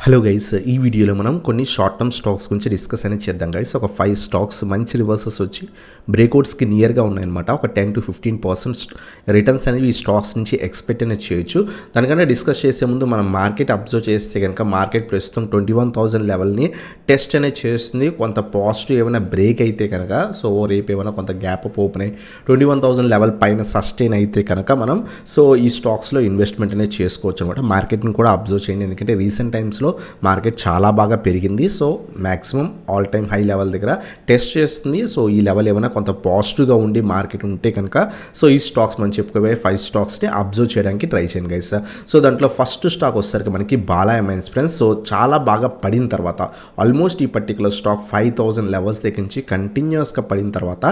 Hello guys, ఈ వీడియోలో మనం కొన్ని షార్ట్ టర్మ్ స్టాక్స్ గురించి డిస్కస్ అనేది చేద్దాం గైస్. ఒక 5 స్టాక్స్ మంచి రివర్సెస్ వచ్చి బ్రేక్అవుట్స్కి నియర్గా ఉన్నాయన్నమాట. ఒక 10-15% రిటర్న్స్ అనేవి ఈ స్టాక్స్ నుంచి ఎక్స్పెక్ట్ అనేది చేయొచ్చు. దానికన్నా డిస్కస్ చేసే ముందు మనం మార్కెట్ అబ్జర్వ్ చేస్తే కనుక మార్కెట్ ప్రస్తుతం 21,000 లెవెల్ని టెస్ట్ అనేది చేస్తుంది. కొంత పాజిటివ్ ఏమైనా బ్రేక్ అయితే కనుక, సో రేపు ఏమైనా కొంత గ్యాప్ అప్ ఓపెన్ అయ్యి 21,000 లెవెల్ పైన సస్టైన్ అయితే కనుక మనం ఈ స్టాక్స్లో ఇన్వెస్ట్మెంట్ అనేది చేసుకోవచ్చు అనమాట. మార్కెట్ని కూడా అబ్జర్వ్ చేయండి, ఎందుకంటే రీసెంట్ టైమ్స్లో మార్కెట్ చాలా బాగా పెరిగింది. So maximum all time high level దగ్గర టెస్ట్ చేస్తుంది. సో ఈ లెవెల్ ఏమైనా కొంత పాజిటివ్గా ఉండి మార్కెట్ ఉంటే కనుక ఈ స్టాక్స్ మనం చెప్పుకోబోయే 5 స్టాక్స్ని అబ్జర్వ్ చేయడానికి ట్రై చేయండి గైస్. సో దాంట్లో ఫస్ట్ స్టాక్ వచ్చేసరికి మనకి బాలామైన్స్ ఫ్రెండ్స్. సో చాలా బాగా పడిన తర్వాత ఆల్మోస్ట్ ఈ పర్టికులర్ స్టాక్ 5,000 లెవెల్స్ దగ్గర నుంచి కంటిన్యూస్గా పడిన తర్వాత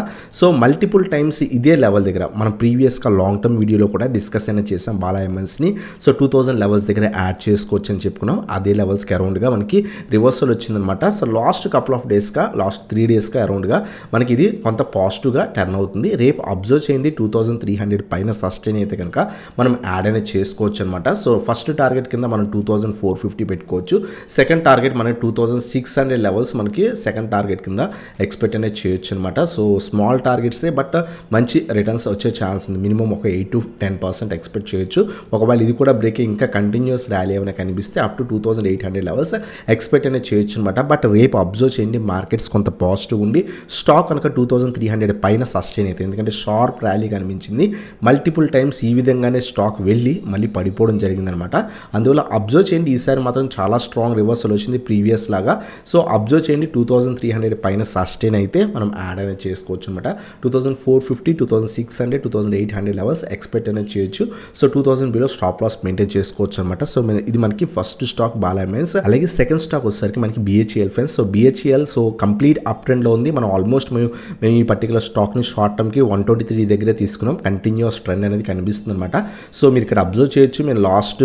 మల్టిపుల్ టైమ్స్ ఇదే లెవెల్ దగ్గర మనం ప్రీవియస్గా లాంగ్ టర్మ్ వీడియోలో కూడా డిస్కస్ అనేది చేసాం బాలామైన్స్ని. సో 2,000 లెవెల్స్ దగ్గర యాడ్ చేసుకోవచ్చు అని చెప్పుకున్నాం. అదే లెవెల్స్కి అరౌండ్గా మనకి రివర్సల్ వచ్చిందనమాట. సో లాస్ట్ కపుల్ ఆఫ్ డేస్గా, లాస్ట్ 3 డేస్గా అరౌండ్గా మనకి ఇది కొంత పాజిటివ్గా టర్న్ అవుతుంది. రేపు అబ్జర్వ్ చేయండి, 2,300 పైన సస్టైన్ అయితే కనుక మనం యాడ్ అనేది చేసుకోవచ్చు అనమాట. సో ఫస్ట్ టార్గెట్ కింద మనం 2,450 పెట్టుకోవచ్చు. సెకండ్ టార్గెట్ మనకి 2,600 లెవెల్స్ మనకి సెకండ్ టార్గెట్ కింద ఎక్స్పెక్ట్ అనేది చేయొచ్చు అనమాట. సో స్మాల్ టార్గెట్సే బట్ మంచి రిటర్న్స్ వచ్చే ఛాన్స్ ఉంది. మినిమం ఒక 8-10% ఎక్స్పెక్ట్ చేయొచ్చు. ఒకవేళ ఇది కూడా బ్రేక్ ఇంకా కంటిన్యూస్ ర్యాలీ ఏమైనా కనిపిస్తే అప్ టు 2,800 లెవెల్స్ ఎక్స్పెక్ట్ అనేది చేయొచ్చు అనమాట. బట్ రేపు అబ్జర్వ్ చేయండి, మార్కెట్స్ కొంత పాజిటివ్ ఉండి స్టాక్ కనుక 2,300 పైన సస్టైన్ అయితే, ఎందుకంటే షార్ప్ ర్యాలీ కనిపించింది. మల్టిపుల్ టైమ్స్ ఈ విధంగానే స్టాక్ వెళ్ళి మళ్ళీ పడిపోవడం జరిగిందనమాట. అందువల్ల అబ్జర్వ్ చేయండి, ఈసారి మాత్రం చాలా స్ట్రాంగ్ రివర్సల్ వచ్చింది ప్రీవియస్ లాగా. సో అబ్జర్వ్ చేయండి, 2,300 పైన సస్టైన్ అయితే మనం యాడ్ అనేది చేసుకోవచ్చు అనమాట. 2,450, 2,600, 2,800 లెవెల్స్ ఎక్స్పెక్ట్ అనేది చేయొచ్చు. So 2,000 below stop loss maintain చేసుకోవచ్చు అనమాట. సో ఇది మనకి ఫస్ట్ స్టాక్ బాలామైన్స్. అలాగే సెకండ్ స్టాక్ వచ్చేసరికి మనకి BHEL friends. So BHEL complete up ట్రెండ్లో ఉంది. మనం ఆల్మోస్ట్ మేము ఈ పర్టికులర్ స్టాక్ని షార్ట్ టర్మ్కి 123 దగ్గరే తీసుకున్నాం. కంటిన్యూస్ ట్రెండ్ అనేది కనిపిస్తుంది అనమాట. సో మీరు ఇక్కడ అబ్జర్వ్ చేయొచ్చు, మేము లాస్ట్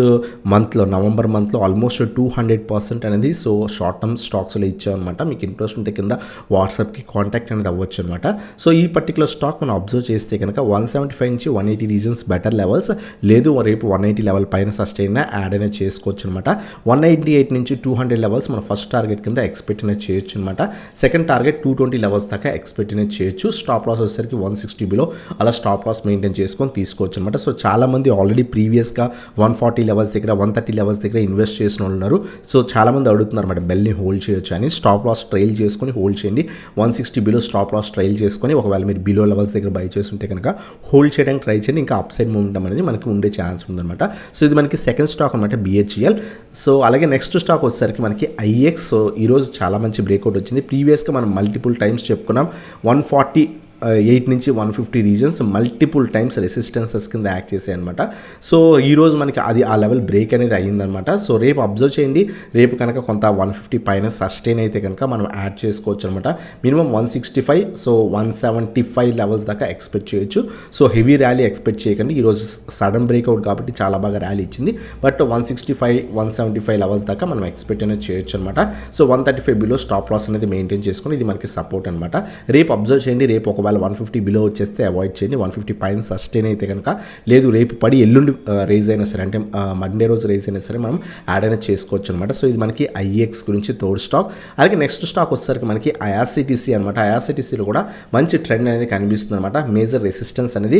మంత్లో నవంబర్ మంత్లో ఆల్మోస్ట్ 200% అనేది షార్ట్ టర్మ్ స్టాక్స్లో ఇచ్చామన్నమాట. మీకు ఇంట్రెస్ట్ ఉంటే కింద వాట్సాప్కి కాంటాక్ట్ అనేది అవ్వచ్చు అనమాట. సో ఈ పర్టికులర్ స్టాక్ మనం అబ్జర్వ్ చేస్తే కనుక 175 నుంచి 180 రీజన్స్ బెటర్ లెవెల్స్, లేదు రేపు 180 లెవెల్ పైన సస్టైన్ యాడ్ అనేది చేసుకోవచ్చు అనమాట. 188 నుంచి 200 లెవెల్స్ మన ఫస్ట్ టార్గెట్ కింద ఎక్స్పెక్ట్ అనేది చేయొచ్చు అనమాట. సెకండ్ టార్గెట్ 220 లెవెల్స్ దాకా ఎక్స్పెక్ట్ అనేది చేయొచ్చు. స్టాప్ లాస్ వచ్చేసరికి 160 బిలో అలా స్టాప్ లాస్ మెయింటైన్ చేసుకొని తీసుకోవచ్చు అనమాట. సో చాలా మంది ఆల్రెడీ ప్రీవియస్గా 140 లెవెల్స్ దగ్గర, 130 లెవెల్స్ దగ్గర ఇన్వెస్ట్ చేసిన వాళ్ళు ఉన్నారు. సో చాలా మంది అడుగుతున్నారు అనమాట, బెల్ని హోల్డ్ చేయొచ్చు అని. స్టాప్ లాస్ ట్రైల్ చేసుకొని హోల్డ్ చేయండి. 160 బిలో స్టాప్ లాస్ ట్రైల్ చేసుకొని ఒకవేళ మీరు బిలో లెవెల్స్ దగ్గర బై చేస్తుంటే కనుక హోల్డ్ చేయడానికి ట్రై చేయండి. ఇంకా అప్ సైడ్ మూమెంట్ అనేది మనకి ఉండే ఛాన్స్ ఉందన్నమాట. సో ఇది మనకి సెకండ్ స్టాక్ అనమాట, BHEL. సో అలాగే నెక్స్ట్ స్టాక్ వచ్చేసరికి మనకి IX. సో ఈరోజు చాలా మంచి బ్రేక్అవుట్ వచ్చింది. ప్రీవియస్గా మనం మల్టిపుల్ టైమ్స్ చెప్పుకున్నాం. 148 నుంచి 150 రీజన్స్ మల్టిపుల్ టైమ్స్ రెసిస్టెన్సెస్ కింద యాక్ట్ చేసాయి అనమాట. సో ఈరోజు మనకి అది ఆ లెవెల్ బ్రేక్ అనేది అయ్యిందనమాట. సో రేపు అబ్జర్వ్ చేయండి, రేపు కనుక కొంత 150 పైన సస్టైన్ అయితే కనుక మనం యాడ్ చేసుకోవచ్చు అనమాట. మినిమం 165, సో 175 లెవెల్స్ దాకా ఎక్స్పెక్ట్ చేయొచ్చు. సో హెవీ ర్యాలీ ఎక్స్పెక్ట్ చేయకండి. ఈరోజు సడన్ బ్రేక్అవుట్ కాబట్టి చాలా బాగా ర్యాలీ ఇచ్చింది. బట్ 165, 175 లెవెల్స్ దాకా మనం ఎక్స్పెక్ట్ అనేది చేయొచ్చు అనమాట. సో 135 బిలో స్టాప్ లాస్ అనేది మెయింటైన్ చేసుకొని ఇది మనకి సపోర్ట్ అనమాట. రేపు అబ్జర్వ్ చేయండి, రేపు ఒకవేళ 150 బిలో వచ్చేస్తే అవాయిడ్ చేయండి. 150 పైన సస్టైన్ అయితే కనుక, లేదు రేపు పడి ఎల్లుండి రైజ్ అయినా సరే, అంటే మండే రోజు రైజ్ అయినా సరే మనం యాడ్ అనేది చేసుకోవచ్చు అనమాట. సో ఇది మనకి IX గురించి థర్డ్ స్టాక్. అలాగే నెక్స్ట్ స్టాక్ వచ్చేసరికి మనకి IRCTC అనమాట. IRCTCలో కూడా మంచి ట్రెండ్ అనేది కనిపిస్తుంది అనమాట. మేజర్ రెసిస్టెన్స్ అనేది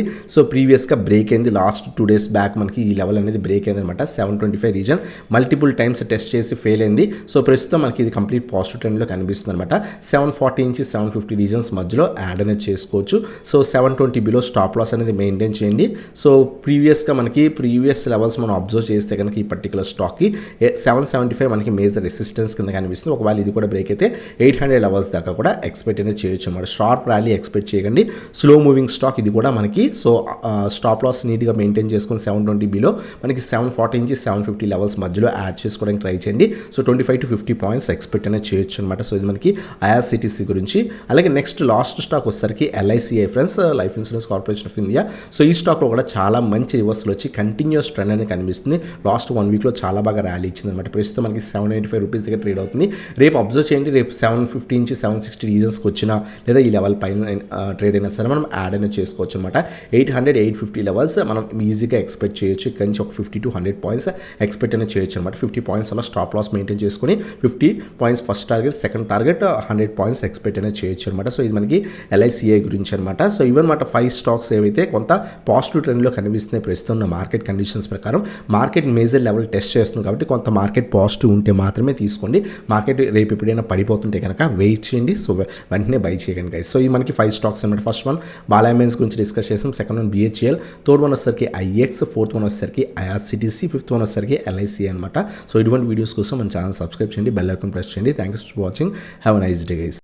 ప్రీవియస్గా బ్రేక్ అయింది. లాస్ట్ 2 డేస్ బ్యాక్ మనకి ఈ లెవెల్ అనేది బ్రేక్ అయింది అనమాట. 725 రీజన్ మల్టిపుల్ టైమ్స్ టెస్ట్ చేసి ఫెయిల్ అయింది. సో ప్రస్తుతం మనకి ఇది కంప్లీట్ పాజిటివ్ ట్రెండ్లో కనిపిస్తుంది అనమాట. 740 నుంచి 750 రీజన్స్ మధ్యలో యాడ్ అనేది చేసుకోవచ్చు. సో 720 బిలో స్టాప్ లాస్ అనేది మెయింటైన్ చేయండి. సో ప్రీవియస్గా మనకి ప్రీవియస్ లెవెల్స్ మనం అబ్జర్వ్ చేస్తే కనుక ఈ పర్టికులర్ స్టాక్కి 775 మనకి మేజర్ రెసిస్టెన్స్ కింద కనిపిస్తుంది. ఒకవేళ ఇది కూడా బ్రేక్ అయితే 800 లెవెల్స్ దాకా కూడా ఎక్స్పెక్ట్ అనేది చేయొచ్చు అన్నమాట. షార్ప్ ర్యాలీ ఎక్స్పెక్ట్ చేయకండి. స్లో మూవింగ్ స్టాక్ ఇది కూడా మనకి. సో స్టాప్ లాస్ నీట్గా మెయింటైన్ చేసుకొని 720 బిలో మనకి 740 నుంచి 750 లెవెల్స్ మధ్యలో యాడ్ చేసుకోవడానికి ట్రై చేయండి. సో 25 to 50 పాయింట్స్ ఎక్స్పెక్ట్ అనేది చేయొచ్చు అనమాట. సో ఇది మనకి IRCTC గురించి. అలాగే నెక్స్ట్ లాస్ట్ స్టాక్ వచ్చేసరికి LICI friends, life insurance corporation of India. So ఈ స్టాక్లో కూడా చాలా మంచి రివర్సల్ వచ్చి కంటిన్యూస్ ట్రెండ్ అనేది కనిపిస్తుంది. లాస్ట్ 1 వీక్లో చాలా బాగా ర్యాలీ ఇచ్చింది అనమాట. ప్రస్తుతం మనకి 785 రూపీస్ దగ్గర ట్రేడ్ అవుతుంది. రేపు అబ్జర్వ్ చేయండి, రేపు 750 నుంచి 760 రీజన్స్కి వచ్చినా లేదా ఈ లెవెల్ పైన ట్రేడ్ అయినా సరే మనం యాడ్ అయినా చేసుకోవచ్చు అనమాట. 800, 850 లెవెల్స్ మనం ఈజీగా ఎక్స్పెక్ట్ చేయొచ్చు. ఇక్కడ నుంచి ఒక 50 to 100 పాయింట్స్ ఎక్స్పెక్ట్ అయినా చేయొచ్చు అనమాట. 50 పాయింట్స్ అలా స్టాప్ లాస్ మెయింటైన్ చేసుకుని 50 points first target, second target 100 points expect అయినా చేయొచ్చు అనమాట. సో ఇది మనకి LICI గురించి అనమాట. సో ఇవన్నమాట 5 స్టాక్స్ ఏవైతే కొంత పాజిటివ్ ట్రెండ్లో కనిపిస్తున్నాయి ప్రస్తుతం ఉన్న మార్కెట్ కండిషన్స్ ప్రకారం. మార్కెట్ మేజర్ లెవెల్ టెస్ట్ చేస్తుంది కాబట్టి కొంత మార్కెట్ పాజిటివ్ ఉంటే మాత్రమే తీసుకోండి. మార్కెట్ రేపు ఎప్పుడైనా పడిపోతుంటే కనుక వెయిట్ చేయండి. సో వెంటనే బై చేయకండి గైస్. సో ఈ మనకి 5 స్టాక్స్ అనమాట. ఫస్ట్ వన్ బాలామైన్స్ గురించి డిస్కస్ చేసాం, second one BHEL, third one వచ్చేసరికి IX, ఫోర్త్ వన్ వచ్చేసరికి IRCTC, ఫిఫ్త్ వన్ వచ్చేసరికి LICI అనమాట. సో ఇటువంటి వీడియోస్ కోసం మన ఛానల్ సబ్స్క్రైబ్ చేయండి, బెల్ ఐకాన్ ప్రెస్ చేయండి. Thanks for watching. Have a nice day guys.